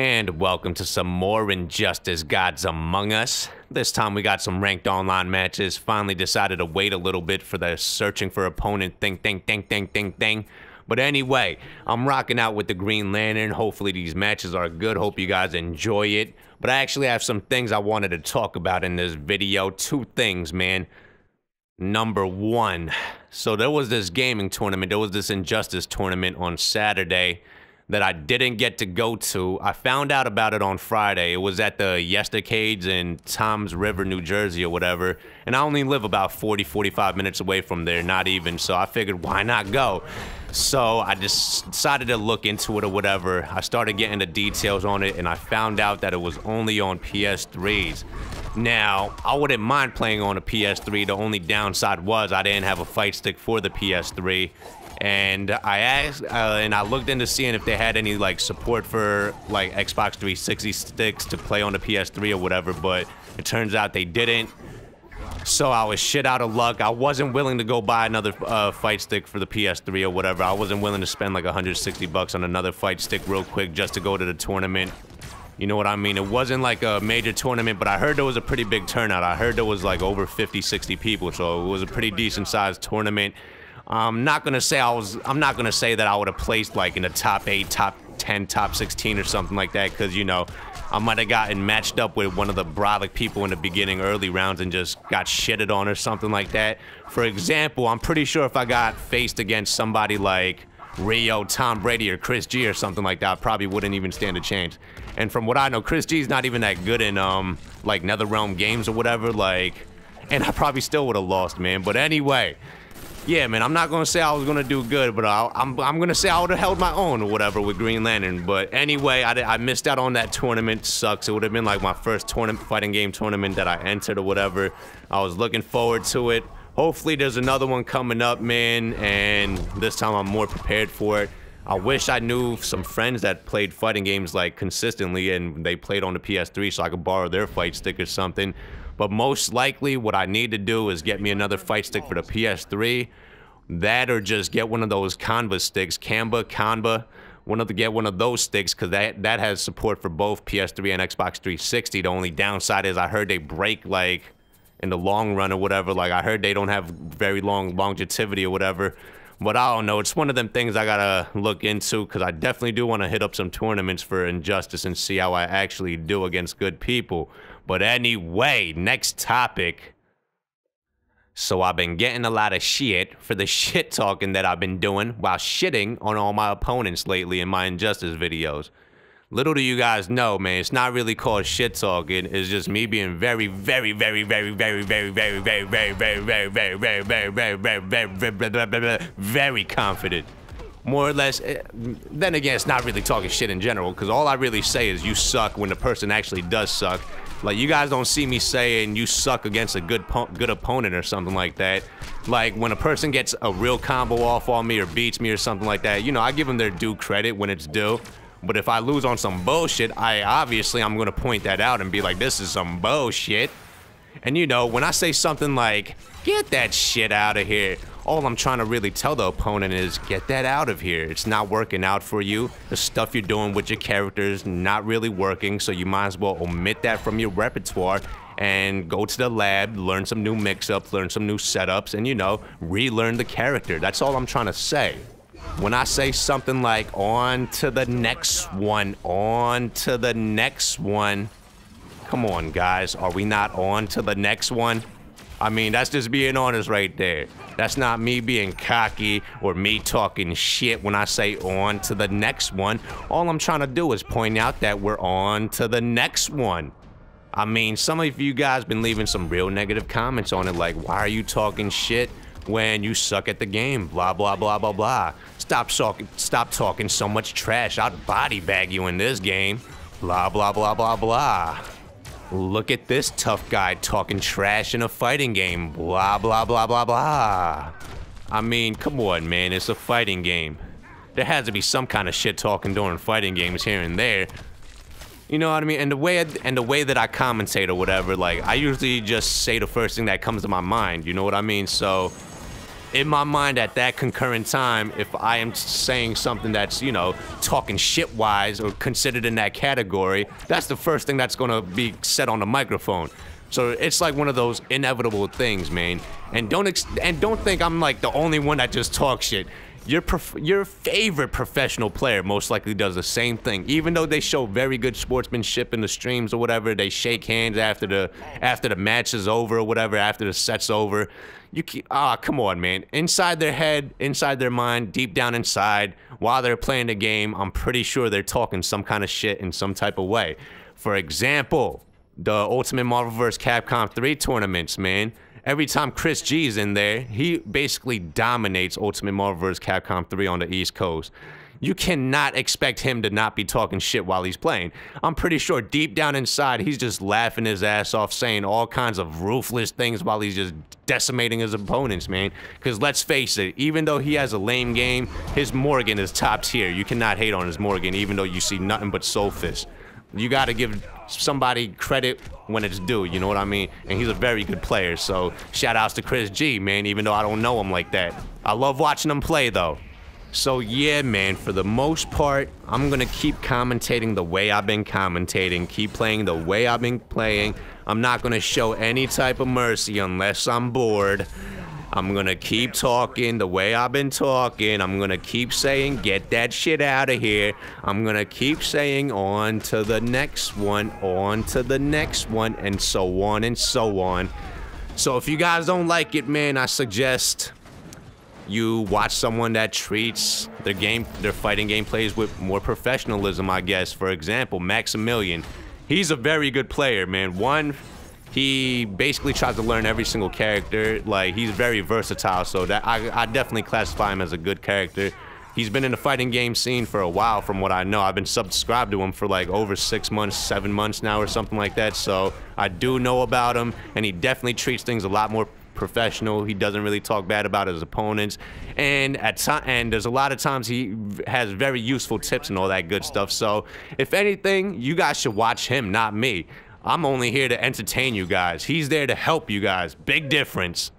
And welcome to some more Injustice Gods Among Us. This time we got some ranked online matches. Finally decided to wait a little bit for the searching for opponent thing. But anyway, I'm rocking out with the Green Lantern. Hopefully these matches are good. Hope you guys enjoy it. But I actually have some things I wanted to talk about in this video. Two things, man. Number one, so there was this gaming tournament. There was this Injustice tournament on Saturday that I didn't get to go to. I found out about it on Friday. It was at the Yestercades in Toms River, New Jersey or whatever. And I only live about 45 minutes away from there, not even. So I figured, why not go? So I just decided to look into it or whatever. I started getting the details on it and I found out that it was only on PS3s. Now, I wouldn't mind playing on a PS3. The only downside was I didn't have a fight stick for the PS3. And I asked, and I looked into seeing if they had any like support for like Xbox 360 sticks to play on the PS3 or whatever, but it turns out they didn't. So I was shit out of luck. I wasn't willing to go buy another fight stick for the PS3 or whatever. I wasn't willing to spend like 160 bucks on another fight stick real quick just to go to the tournament. You know what I mean? It wasn't like a major tournament, but I heard there was a pretty big turnout. I heard there was like over 50, 60 people, so it was a pretty decent sized tournament. I'm not gonna say that I would have placed like in the top 8, top 10, top 16 or something like that, because you know, I might have gotten matched up with one of the brolic people in the beginning early rounds and just got shitted on or something like that. For example, I'm pretty sure if I got faced against somebody like Rio, Tom Brady, or Chris G or something like that, I probably wouldn't even stand a chance. And from what I know, Chris G's not even that good in like NetherRealm games or whatever, like, and I probably still would have lost, man. But anyway, yeah, man, I'm not gonna say I was gonna do good, but I'm gonna say I would have held my own or whatever with Green Lantern. But anyway, I missed out on that tournament. Sucks. It would have been like my first fighting game tournament that I entered or whatever. I was looking forward to it. Hopefully there's another one coming up, man, and this time I'm more prepared for it. I wish I knew some friends that played fighting games like consistently and they played on the PS3 so I could borrow their fight stick or something. But most likely what I need to do is get me another fight stick for the PS3. That or just get one of those Canva sticks, Canva, get one of those sticks, because that has support for both PS3 and Xbox 360. The only downside is I heard they break like in the long run or whatever. Like I heard they don't have very long longevity or whatever. But I don't know, it's one of them things I gotta look into, because I definitely do want to hit up some tournaments for Injustice and see how I actually do against good people. But anyway, next topic. So I've been getting a lot of shit for the shit talking that I've been doing while shitting on all my opponents lately in my Injustice videos. Little do you guys know, man, it's not really called shit talking. It's just me being very confident. More or less. Then again, it's not really talking shit in general, because all I really say is you suck when the person actually does suck. Like, you guys don't see me saying you suck against a good opponent or something like that. Like, when a person gets a real combo off on me or beats me or something like that, you know, I give them their due credit when it's due. But if I lose on some bullshit, I'm gonna point that out and be like, this is some bullshit. And you know, when I say something like, get that shit out of here, all I'm trying to really tell the opponent is, get that out of here. It's not working out for you. The stuff you're doing with your characters not really working, so you might as well omit that from your repertoire and go to the lab, learn some new mix-ups, learn some new setups, and you know, relearn the character. That's all I'm trying to say. When I say something like, on to the next one, on to the next one, come on guys, are we not on to the next one? I mean, that's just being honest right there. That's not me being cocky or me talking shit when I say on to the next one. All I'm trying to do is point out that we're on to the next one. I mean, some of you guys been leaving some real negative comments on it, like, why are you talking shit when you suck at the game? Blah, blah, blah, blah, blah. Stop talking so much trash. I'd body bag you in this game. Blah, blah, blah, blah, blah. Look at this tough guy talking trash in a fighting game. Blah, blah, blah, blah, blah. I mean, come on, man. It's a fighting game. There has to be some kind of shit talking during fighting games here and there. You know what I mean? And the way that I commentate or whatever, like, I usually just say the first thing that comes to my mind. You know what I mean? So in my mind at that concurrent time, if I am saying something that's, you know, talking shit wise or considered in that category, that's the first thing that's gonna be said on the microphone. So it's like one of those inevitable things, man. And don't think I'm like the only one that just talks shit. Your favorite professional player most likely does the same thing. Even though they show very good sportsmanship in the streams or whatever, they shake hands after the match is over or whatever, after the set's over. Come on, man. Inside their head, inside their mind, deep down inside, while they're playing the game, I'm pretty sure they're talking some kind of shit in some type of way. For example, the Ultimate Marvel vs. Capcom 3 tournaments, man. Every time Chris G is in there, he basically dominates Ultimate Marvel vs. Capcom 3 on the East Coast. You cannot expect him to not be talking shit while he's playing. I'm pretty sure deep down inside, he's just laughing his ass off, saying all kinds of ruthless things while he's just decimating his opponents, man. Because let's face it, even though he has a lame game, his Morgan is top tier. You cannot hate on his Morgan, even though you see nothing but Soul Fist. You got to give somebody credit when it's due, you know what I mean? And he's a very good player, so shout outs to Chris G, man, even though I don't know him like that. I love watching him play, though. So yeah, man, for the most part, I'm gonna keep commentating the way I've been commentating, keep playing the way I've been playing. I'm not gonna show any type of mercy unless I'm bored. I'm gonna keep talking the way I've been talking. I'm gonna keep saying, get that shit out of here. I'm gonna keep saying, on to the next one, on to the next one, and so on and so on. So if you guys don't like it, man, I suggest you watch someone that treats their fighting gameplays with more professionalism, I guess. For example, Maximilian. He's a very good player, man. He basically tries to learn every single character. Like, he's very versatile, so that I definitely classify him as a good character. He's been in the fighting game scene for a while, from what I know. I've been subscribed to him for like over 6 months, 7 months now or something like that, so I do know about him, and he definitely treats things a lot more professional. He doesn't really talk bad about his opponents, and there's a lot of times he has very useful tips and all that good stuff. So if anything, you guys should watch him, not me. I'm only here to entertain you guys. He's there to help you guys. Big difference.